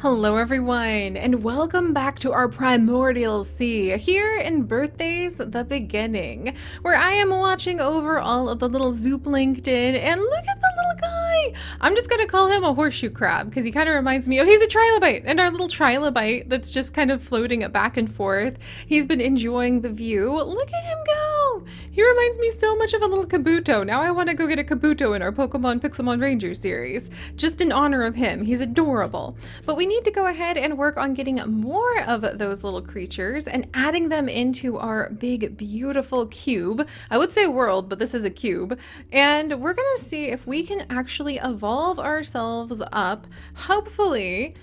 Hello everyone, and welcome back to our Primordial Sea, here in Birthdays the Beginning, where I am watching over all of the little zooplankton, and look at the little guy! I'm just gonna call him a horseshoe crab, because he kind of reminds me, oh, he's a trilobite, and our little trilobite that's just kind of floating back and forth. He's been enjoying the view. Look at him go! He reminds me so much of a little Kabuto. Now I want to go get a Kabuto in our Pokemon Pixelmon Ranger series, just in honor of him. He's adorable. But we need to go ahead and work on getting more of those little creatures and adding them into our big, beautiful cube. I would say world, but this is a cube. And we're gonna see if we can actually evolve ourselves up, hopefully.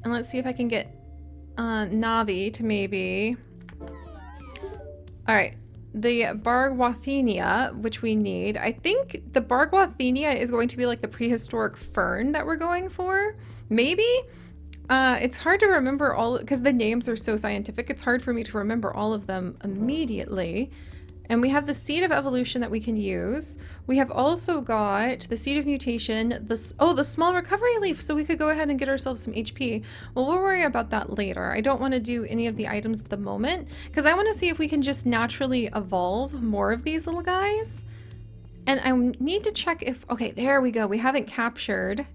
And let's see if I can get Navi to maybe... All right. The Bargwathenia, which we need. I think the Bargwathenia is going to be like the prehistoric fern that we're going for. Maybe? It's hard to remember all, because the names are so scientific, it's hard for me to remember all of them immediately. And we have the seed of evolution that we can use. We have also got the seed of mutation, the small recovery leaf, so we could go ahead and get ourselves some HP. Well, we'll worry about that later. I don't want to do any of the items at the moment, because I want to see if we can just naturally evolve more of these little guys. And I need to check if, okay, there we go. We haven't captured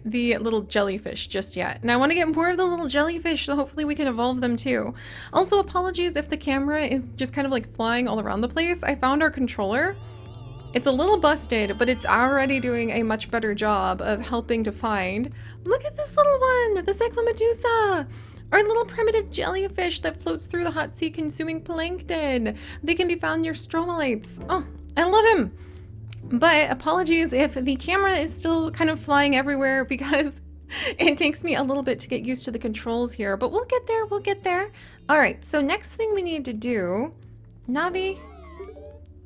the little jellyfish just yet. And I want to get more of the little jellyfish, so hopefully we can evolve them too. Also, apologies if the camera is just kind of like flying all around the place. I found our controller. It's a little busted, but it's already doing a much better job of helping to find. Look at this little one, the Cyclomedusa. Our little primitive jellyfish that floats through the hot sea consuming plankton. They can be found near stromatolites. Oh, I love him. But apologies if the camera is still kind of flying everywhere because it takes me a little bit to get used to the controls here, but we'll get there, we'll get there. All right, so next thing we need to do, Navi.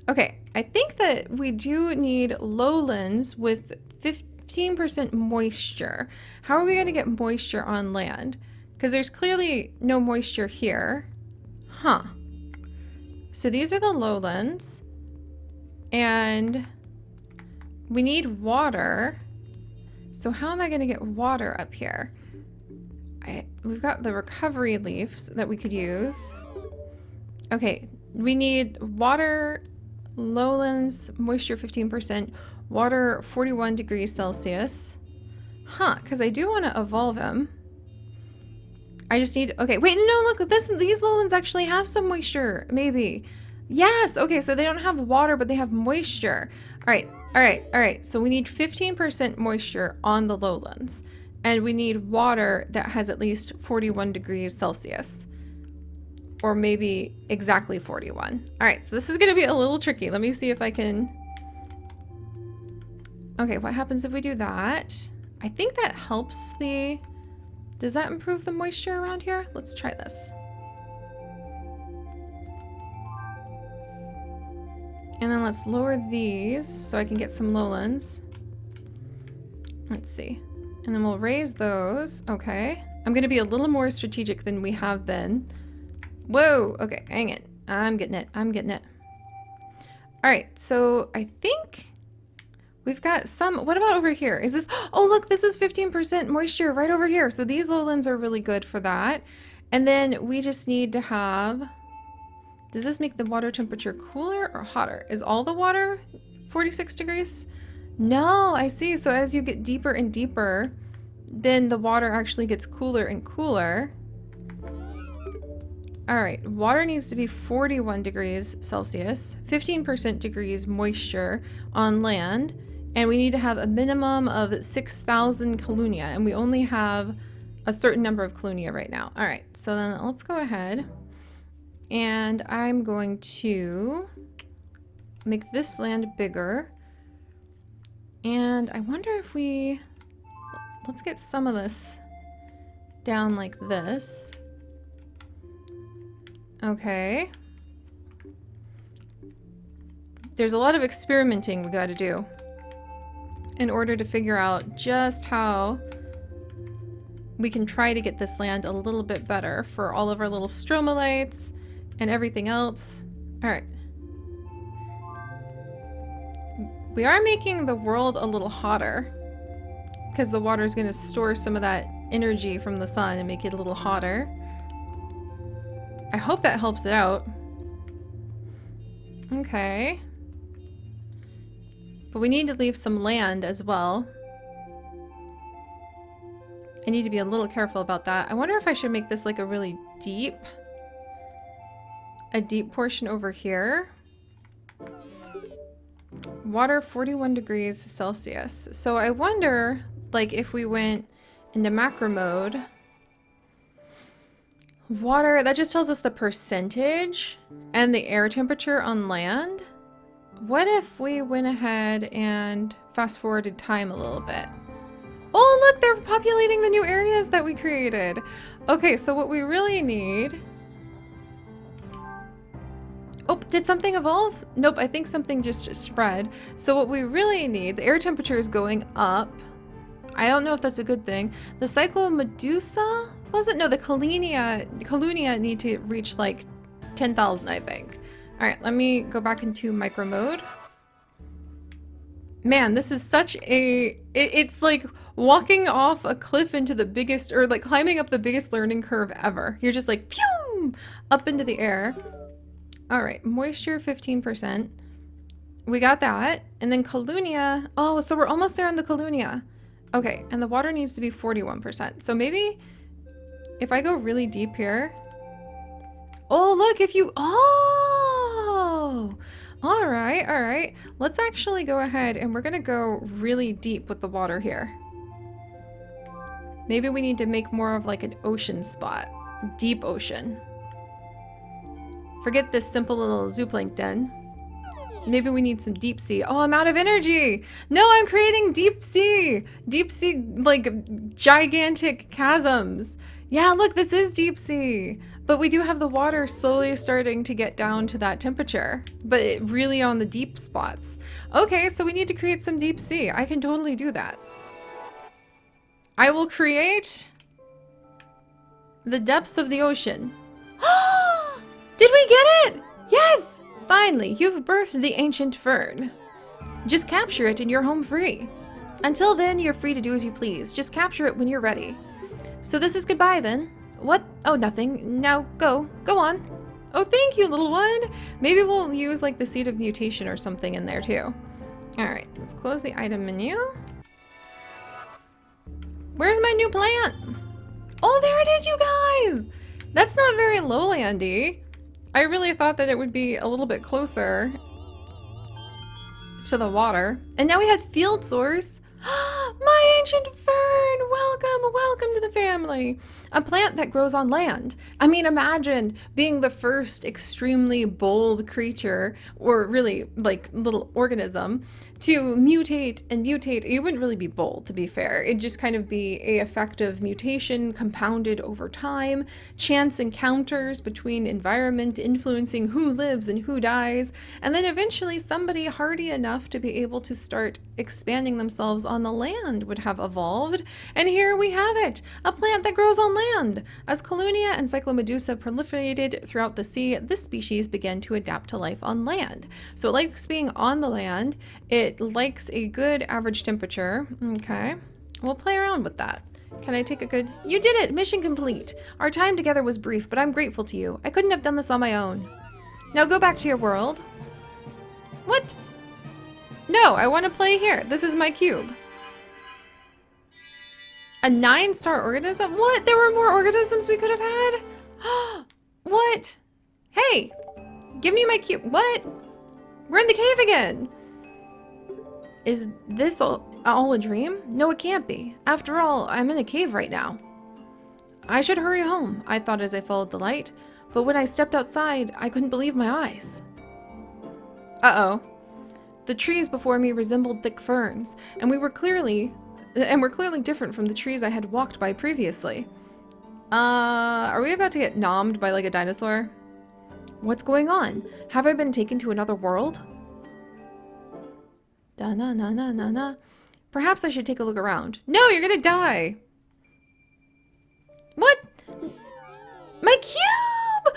Okay, I think that we do need lowlands with 15% moisture. How are we gonna get moisture on land? Because there's clearly no moisture here. Huh. So these are the lowlands. And we need water. So how am I going to get water up here? We've got the recovery leaves that we could use. Okay, we need water, lowlands, moisture 15%, water 41 degrees Celsius. Huh, because I do want to evolve him. I just need, okay, wait, no, look, these lowlands actually have some moisture, maybe. Yes, okay, so they don't have water, but they have moisture. All right, all right, all right. So we need 15% moisture on the lowlands, and we need water that has at least 41 degrees Celsius, or maybe exactly 41. All right, so this is gonna be a little tricky. Let me see if I can. Okay, what happens if we do that? I think that helps the, does that improve the moisture around here? Let's try this. And then let's lower these so I can get some lowlands. Let's see. And then we'll raise those. Okay. I'm going to be a little more strategic than we have been. Whoa. Okay. Hang it. I'm getting it. I'm getting it. All right. So I think we've got some. What about over here? Is this? Oh, look, this is 15% moisture right over here. So these lowlands are really good for that. And then we just need to have. Does this make the water temperature cooler or hotter? Is all the water 46 degrees? No, I see. So as you get deeper and deeper, then the water actually gets cooler and cooler. All right, water needs to be 41 degrees Celsius, 15% degrees moisture on land, and we need to have a minimum of 6,000 Calunia, and we only have a certain number of Calunia right now. All right, so then let's go ahead. And I'm going to make this land bigger. And I wonder if let's get some of this down like this. Okay. There's a lot of experimenting we got to do in order to figure out just how we can try to get this land a little bit better for all of our little stromatolites and everything else. All right. We are making the world a little hotter. because the water is going to store some of that energy from the sun and make it a little hotter. I hope that helps it out. Okay. But we need to leave some land as well. I need to be a little careful about that. I wonder if I should make this like a really deep portion over here. Water 41 degrees Celsius. So I wonder, like, if we went into macro mode, water, that just tells us the percentage and the air temperature on land. What if we went ahead and fast forwarded time a little bit? Oh, look, they're populating the new areas that we created. Okay, so what we really need... Oh, did something evolve? Nope, I think something just spread. So what we really need, the air temperature is going up. I don't know if that's a good thing. The Cyclomedusa? Was it? No, the Colunia need to reach like 10,000, I think. All right, let me go back into micro mode. Man, this is such a... It's like walking off a cliff into the biggest, or like climbing up the biggest learning curve ever. You're just like, phew, up into the air. All right, moisture 15%. We got that. And then Colunia. Oh, so we're almost there on the Colunia. Okay, and the water needs to be 41%. So maybe if I go really deep here. Oh, look, if you... Oh! All right, all right. Let's actually go ahead and we're going to go really deep with the water here. Maybe we need to make more of like an ocean spot. Deep ocean. Forget this simple little zooplankton. Maybe we need some deep sea. Oh, I'm out of energy. No, I'm creating deep sea. Deep sea, like gigantic chasms. Yeah, look, this is deep sea. But we do have the water slowly starting to get down to that temperature, but really on the deep spots. Okay, so we need to create some deep sea. I can totally do that. I will create the depths of the ocean. Did we get it? Yes! Finally, you've birthed the ancient fern. Just capture it and you're home free. Until then, you're free to do as you please. Just capture it when you're ready. So this is goodbye then. What? Oh, nothing. Now go. Go on. Oh, thank you, little one. Maybe we'll use like the seed of mutation or something in there too. All right, let's close the item menu. Where's my new plant? Oh, there it is, you guys. That's not very lowlandy. I really thought that it would be a little bit closer to the water. And now we had field source. My ancient fern, welcome, welcome to the family. A plant that grows on land. I mean, imagine being the first extremely bold creature, or really like little organism, to mutate and mutate. It wouldn't really be bold, to be fair. It'd just kind of be a effective mutation compounded over time, chance encounters between environment influencing who lives and who dies, and then eventually somebody hardy enough to be able to start expanding themselves on the land would have evolved. And here we have it, a plant that grows on land. As Colunia and Cyclomedusa proliferated throughout the sea, this species began to adapt to life on land. So it likes being on the land. It likes a good average temperature. Okay, we'll play around with that. Can I take a good... You did it! Mission complete! Our time together was brief, but I'm grateful to you. I couldn't have done this on my own. Now go back to your world. What? No, I want to play here. This is my cube. A 9-star organism? What? There were more organisms we could have had? What? Hey! Give me my cube. What? We're in the cave again! Is this all a dream? No, it can't be. After all, I'm in a cave right now. I should hurry home, I thought as I followed the light. But when I stepped outside, I couldn't believe my eyes. Uh-oh. The trees before me resembled thick ferns, and were clearly different from the trees I had walked by previously. Are we about to get nommed by like a dinosaur? What's going on? Have I been taken to another world? Da-na-na-na-na-na. Perhaps I should take a look around. No, you're gonna die! What? My cube!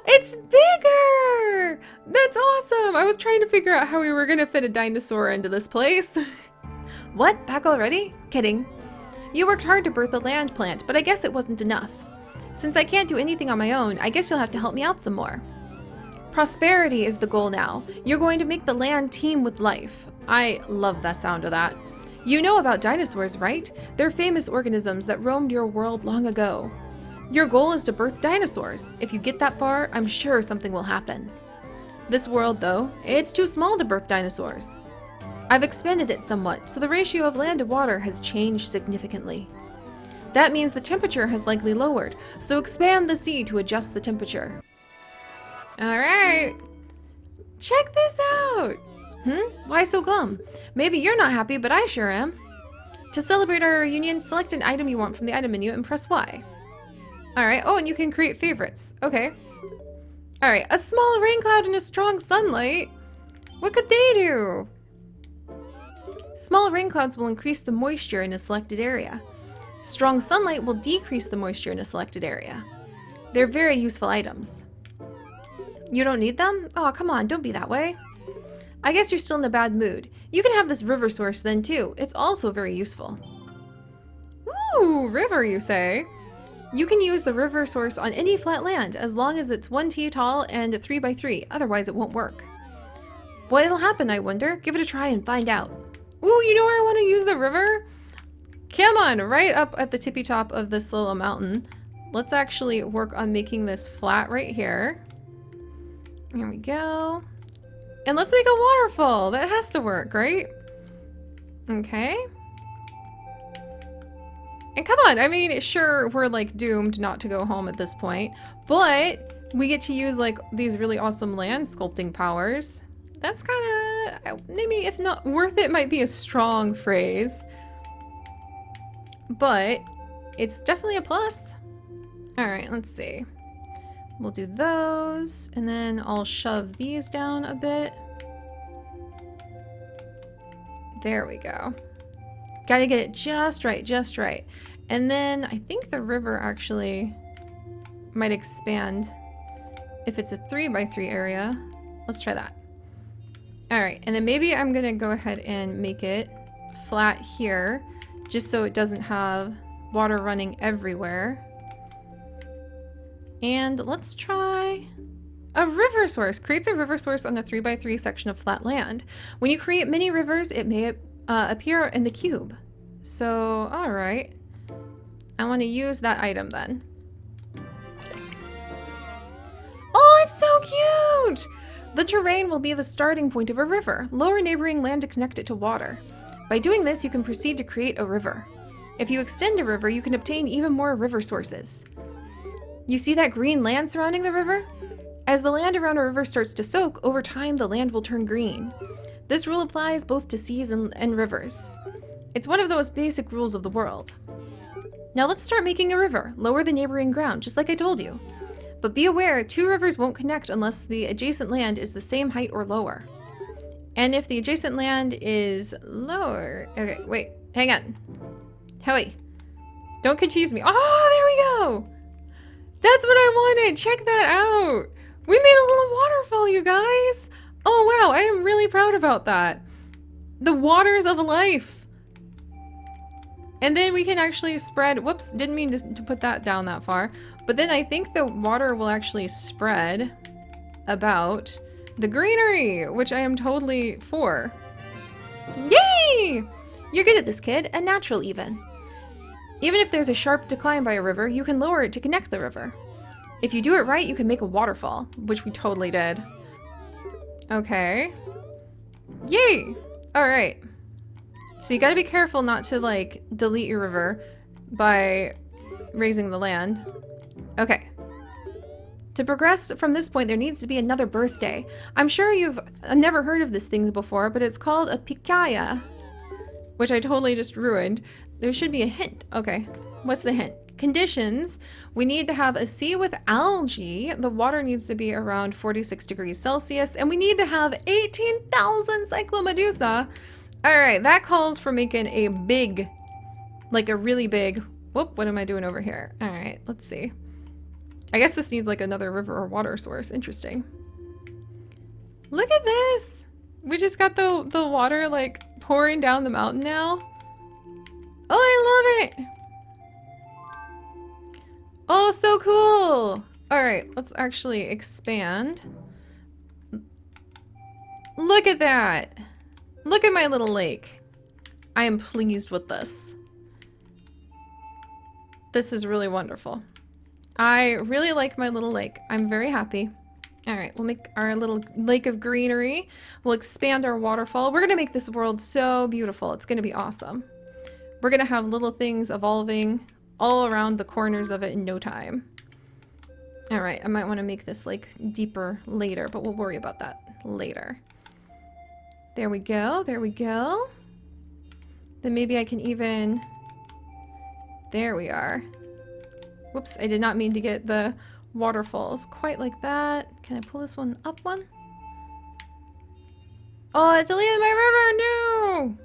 It's bigger! That's awesome! I was trying to figure out how we were gonna fit a dinosaur into this place. What? Back already? Kidding. You worked hard to birth a land plant, but I guess it wasn't enough. Since I can't do anything on my own, I guess you'll have to help me out some more. Prosperity is the goal now. You're going to make the land teem with life. I love the sound of that. You know about dinosaurs, right? They're famous organisms that roamed your world long ago. Your goal is to birth dinosaurs. If you get that far, I'm sure something will happen. This world, though, it's too small to birth dinosaurs. I've expanded it somewhat, so the ratio of land to water has changed significantly. That means the temperature has likely lowered, so expand the sea to adjust the temperature. Alright. Check this out! Why so glum? Maybe you're not happy, but I sure am. To celebrate our reunion, select an item you want from the item menu and press Y. Alright, oh, and you can create favorites. Okay. Alright, a small rain cloud and a strong sunlight. What could they do? Small rain clouds will increase the moisture in a selected area. Strong sunlight will decrease the moisture in a selected area. They're very useful items. You don't need them? Oh, come on, don't be that way. I guess you're still in a bad mood. You can have this river source then too. It's also very useful. Ooh, river, you say? You can use the river source on any flat land as long as it's 1T tall and 3x3, otherwise it won't work. What'll happen, I wonder? Give it a try and find out. Ooh, you know where I want to use the river? Come on, right up at the tippy top of this little mountain. Let's actually work on making this flat right here. Here we go. And let's make a waterfall. That has to work, right? Okay. And come on, I mean, sure, we're like doomed not to go home at this point, but we get to use like these really awesome land sculpting powers. That's kind of, maybe if not worth it might be a strong phrase, but it's definitely a plus. All right, let's see. We'll do those, and then I'll shove these down a bit. There we go. Gotta get it just right, just right. And then I think the river actually might expand if it's a 3x3 area. Let's try that. All right, and then maybe I'm gonna go ahead and make it flat here, just so it doesn't have water running everywhere. And let's try a river source. Creates a river source on the 3x3 section of flat land. When you create many rivers, it may appear in the cube. So, all right. I want to use that item then. Oh, it's so cute! The terrain will be the starting point of a river. Lower neighboring land to connect it to water. By doing this, you can proceed to create a river. If you extend a river, you can obtain even more river sources. You see that green land surrounding the river? As the land around a river starts to soak, over time the land will turn green. This rule applies both to seas and rivers. It's one of the most basic rules of the world. Now let's start making a river. Lower the neighboring ground, just like I told you. But be aware, two rivers won't connect unless the adjacent land is the same height or lower. And if the adjacent land is lower... Okay, wait, hang on. Howie, don't confuse me. Oh, there we go! That's what I wanted! Check that out! We made a little waterfall, you guys! Oh wow, I am really proud about that. The waters of life! And then we can actually spread... Whoops, didn't mean to put that down that far. But then I think the water will actually spread about the greenery, which I am totally for. Yay! You're good at this, kid. A natural even. Even if there's a sharp decline by a river, you can lower it to connect the river. If you do it right, you can make a waterfall, which we totally did. Okay. Yay! Alright. So you gotta be careful not to, like, delete your river by raising the land. Okay. To progress from this point, there needs to be another birthday. I'm sure you've never heard of this thing before, but it's called a pikaya, which I totally just ruined. There should be a hint. Okay, what's the hint? Conditions. We need to have a sea with algae. The water needs to be around 46 degrees Celsius, and we need to have 18,000 cyclomedusa. All right, that calls for making a big, like a really big, whoop, what am I doing over here? All right, let's see. I guess this needs like another river or water source. Interesting. Look at this. We just got the water like pouring down the mountain now. Oh, I love it. Oh, so cool. All right, let's actually expand. Look at that. Look at my little lake. I am pleased with this. This is really wonderful. I really like my little lake. I'm very happy. All right, we'll make our little lake of greenery. We'll expand our waterfall. We're gonna make this world so beautiful. It's gonna be awesome. We're gonna have little things evolving all around the corners of it in no time. All right, I might wanna make this lake deeper later, but we'll worry about that later. There we go, there we go. Then maybe I can even, there we are. Whoops, I did not mean to get the waterfalls quite like that. Can I pull this one up one? Oh, it deleted my river, no!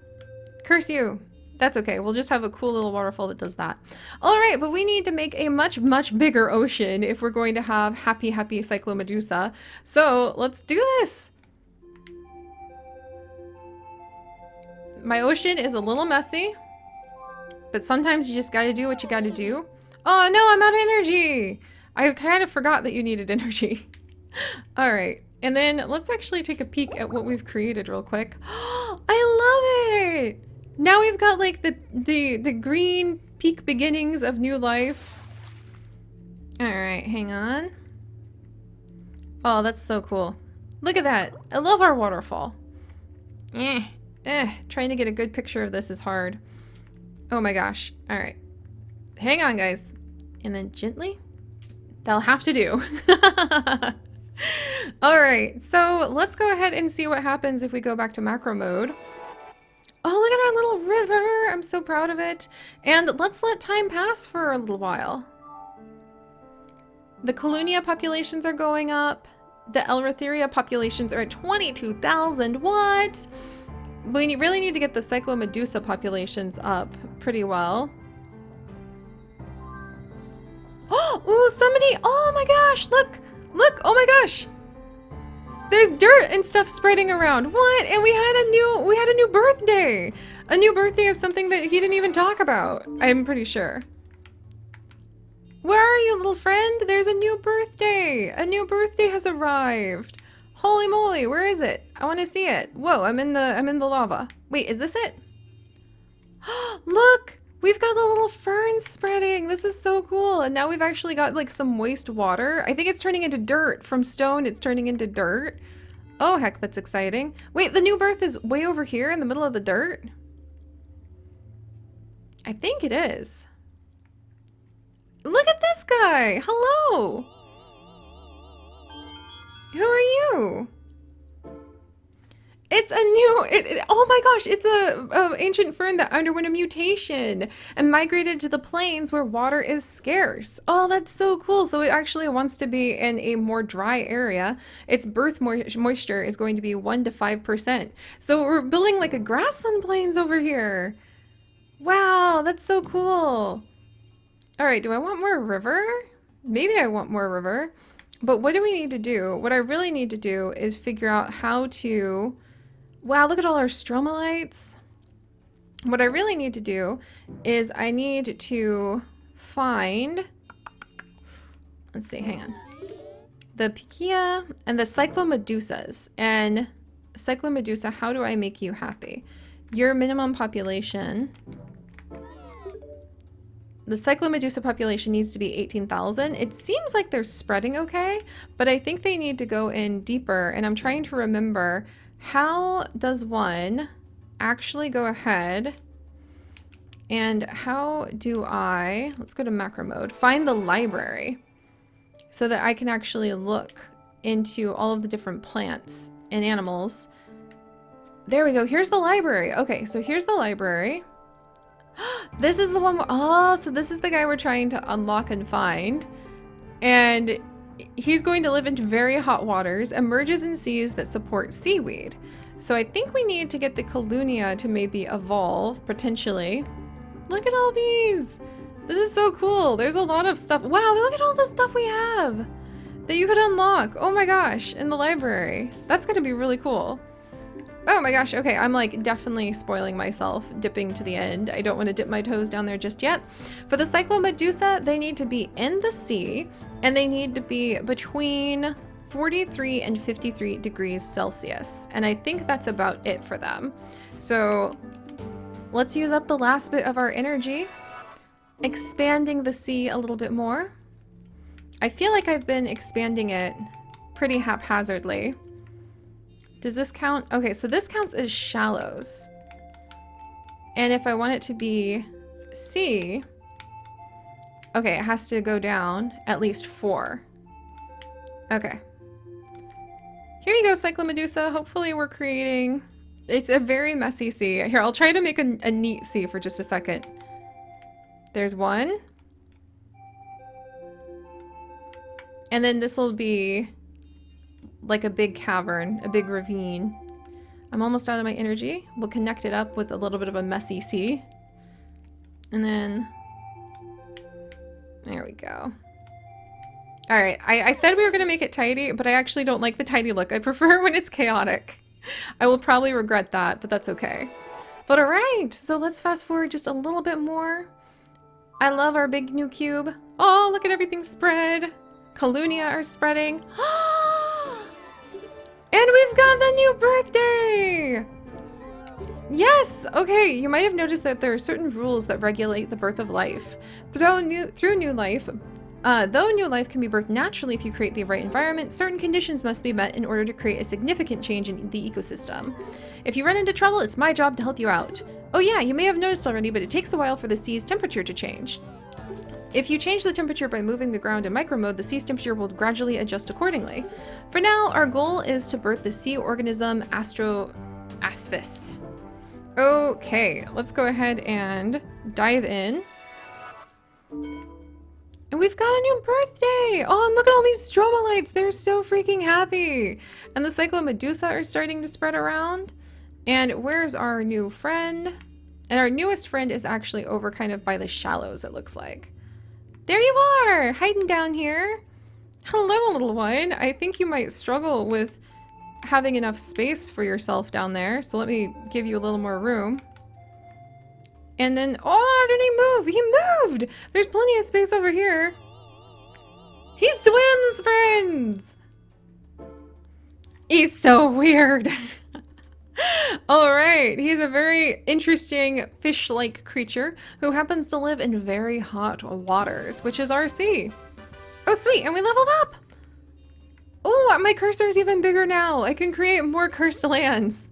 Curse you. That's okay, we'll just have a cool little waterfall that does that. All right, but we need to make a much, much bigger ocean if we're going to have happy, happy Cyclomedusa. So let's do this. My ocean is a little messy, but sometimes you just gotta do what you gotta do. Oh no, I'm out of energy! I kind of forgot that you needed energy. All right, and then let's actually take a peek at what we've created real quick. I love it! Now we've got like the green peak beginnings of new life. All right, hang on. Oh, that's so cool. Look at that. I love our waterfall. Trying to get a good picture of this is hard. Oh my gosh. All right. Hang on, guys. And then gently. That'll have to do. All right. So let's go ahead and see what happens if we go back to macro mode. Oh, look at our little river. I'm so proud of it. And let's let time pass for a little while. The Colunia populations are going up. The Eleutheria populations are at 22,000. What? We really need to get the Cyclomedusa populations up pretty well. Oh, somebody, oh my gosh, look, oh my gosh. There's dirt and stuff spreading around. What? And we had a new birthday. A new birthday of something that he didn't even talk about, I'm pretty sure. Where are you, little friend? There's a new birthday. A new birthday has arrived. Holy moly, where is it? I want to see it. Whoa, I'm in the lava. Wait, is this it? Look, we've got the little ferns spreading. This is so cool. And now we've actually got like some moist water. I think it's turning into dirt. From stone, it's turning into dirt. Oh, heck, that's exciting. Wait, the new birth is way over here in the middle of the dirt? I think it is. Look at this guy. Hello. Who are you? It's a new, oh my gosh, it's a ancient fern that underwent a mutation and migrated to the plains where water is scarce. Oh, that's so cool. So it actually wants to be in a more dry area. Its birth moisture is going to be 1 to 5%. So we're building like a grassland plains over here. Wow, that's so cool. All right, do I want more river? Maybe I want more river. But what do we need to do? What I really need to do is figure out how to... Wow, look at all our stromatolites. What I really need to do is I need to find... Let's see, hang on. The Pichia and the Cyclomedusas. And Cyclomedusa, how do I make you happy? Your minimum population... The Cyclomedusa population needs to be 18,000. It seems like they're spreading okay, but I think they need to go in deeper, and I'm trying to remember, how does one actually go ahead and how do I, let's go to macro mode, find the library so that I can actually look into all of the different plants and animals. There we go, here's the library. Okay, so here's the library. This is the one, oh, so this is the guy we're trying to unlock and find. And he's going to live into very hot waters, emerges in seas that support seaweed. So I think we need to get the Colunia to maybe evolve, potentially. Look at all these. This is so cool. There's a lot of stuff. Wow, look at all the stuff we have that you could unlock. Oh my gosh, in the library. That's gonna be really cool. Oh my gosh, okay, I'm like definitely spoiling myself, dipping to the end. I don't want to dip my toes down there just yet. For the Cyclomedusa, they need to be in the sea, and they need to be between 43 and 53 degrees Celsius. And I think that's about it for them. So let's use up the last bit of our energy, expanding the sea a little bit more. I feel like I've been expanding it pretty haphazardly. Does this count? Okay, so this counts as shallows. And if I want it to be sea, okay, it has to go down at least 4. Okay. Here you go, Cyclomedusa. Hopefully we're creating... It's a very messy sea. Here, I'll try to make a neat sea for just a second. There's one. And then this will be like a big cavern, a big ravine. I'm almost out of my energy. We'll connect it up with a little bit of a messy sea. And then... There we go. Alright, I said we were going to make it tidy, but I actually don't like the tidy look. I prefer when it's chaotic. I will probably regret that, but that's okay. But alright, so let's fast forward just a little bit more. I love our big new cube. Oh, look at everything spread. Colunia are spreading. And we've got the new birthday! Yes! Okay, you might have noticed that there are certain rules that regulate the birth of life. Through new life, though new life can be birthed naturally if you create the right environment, certain conditions must be met in order to create a significant change in the ecosystem. If you run into trouble, it's my job to help you out. Oh yeah, you may have noticed already, but it takes a while for the sea's temperature to change. If you change the temperature by moving the ground in micro mode, the sea's temperature will gradually adjust accordingly. For now, our goal is to birth the sea organism Aspis. Okay, let's go ahead and dive in. And we've got a new birthday! Oh, and look at all these stromolites! They're so freaking happy! And the Cyclomedusa are starting to spread around. And where's our new friend? And our newest friend is actually over kind of by the shallows, it looks like. There you are! Hiding down here. Hello, little one. I think you might struggle with having enough space for yourself down there, so let me give you a little more room. And then, oh, did he move? He moved! There's plenty of space over here. He swims, friends! He's so weird. All right, he's a very interesting fish-like creature who happens to live in very hot waters, which is our sea. Oh, sweet, and we leveled up! Oh, my cursor is even bigger now. I can create more cursed lands.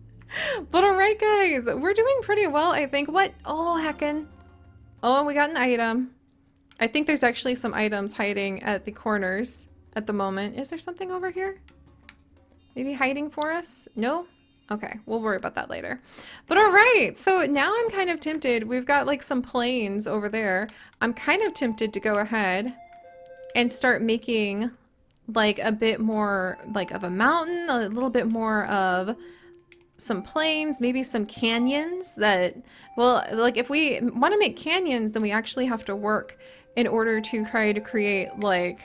But all right, guys, we're doing pretty well, I think. What? Oh, heckin'. Oh, we got an item. I think there's actually some items hiding at the corners at the moment. Is there something over here? Maybe hiding for us? No? Okay, we'll worry about that later. But all right, so now I'm kind of tempted. We've got like some plains over there. I'm kind of tempted to go ahead and start making like a bit more like of a mountain, a little bit more of some plains, maybe some canyons that, well, like if we want to make canyons, then we actually have to work in order to try to create like,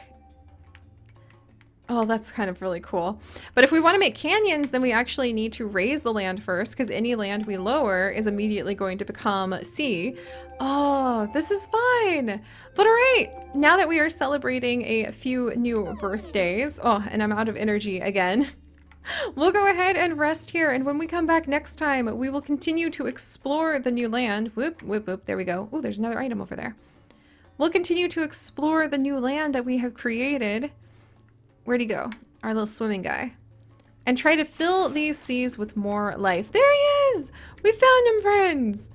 oh, that's kind of really cool. But if we want to make canyons, then we actually need to raise the land first, because any land we lower is immediately going to become sea. Oh, this is fine. But all right, now that we are celebrating a few new birthdays, oh, and I'm out of energy again, we'll go ahead and rest here. And when we come back next time, we will continue to explore the new land. Whoop, whoop, whoop, there we go. Oh, there's another item over there. We'll continue to explore the new land that we have created. Where'd he go? Our little swimming guy. And try to fill these seas with more life. There he is! We found him, friends!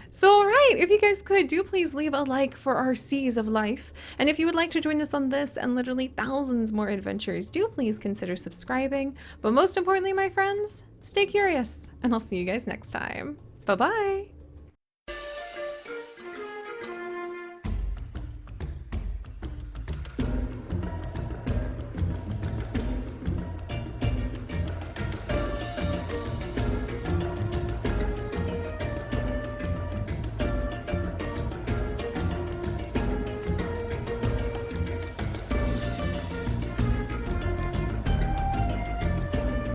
So, alright, if you guys could, do please leave a like for our seas of life. And if you would like to join us on this and literally thousands more adventures, do please consider subscribing. But most importantly, my friends, stay curious. And I'll see you guys next time. Bye-bye!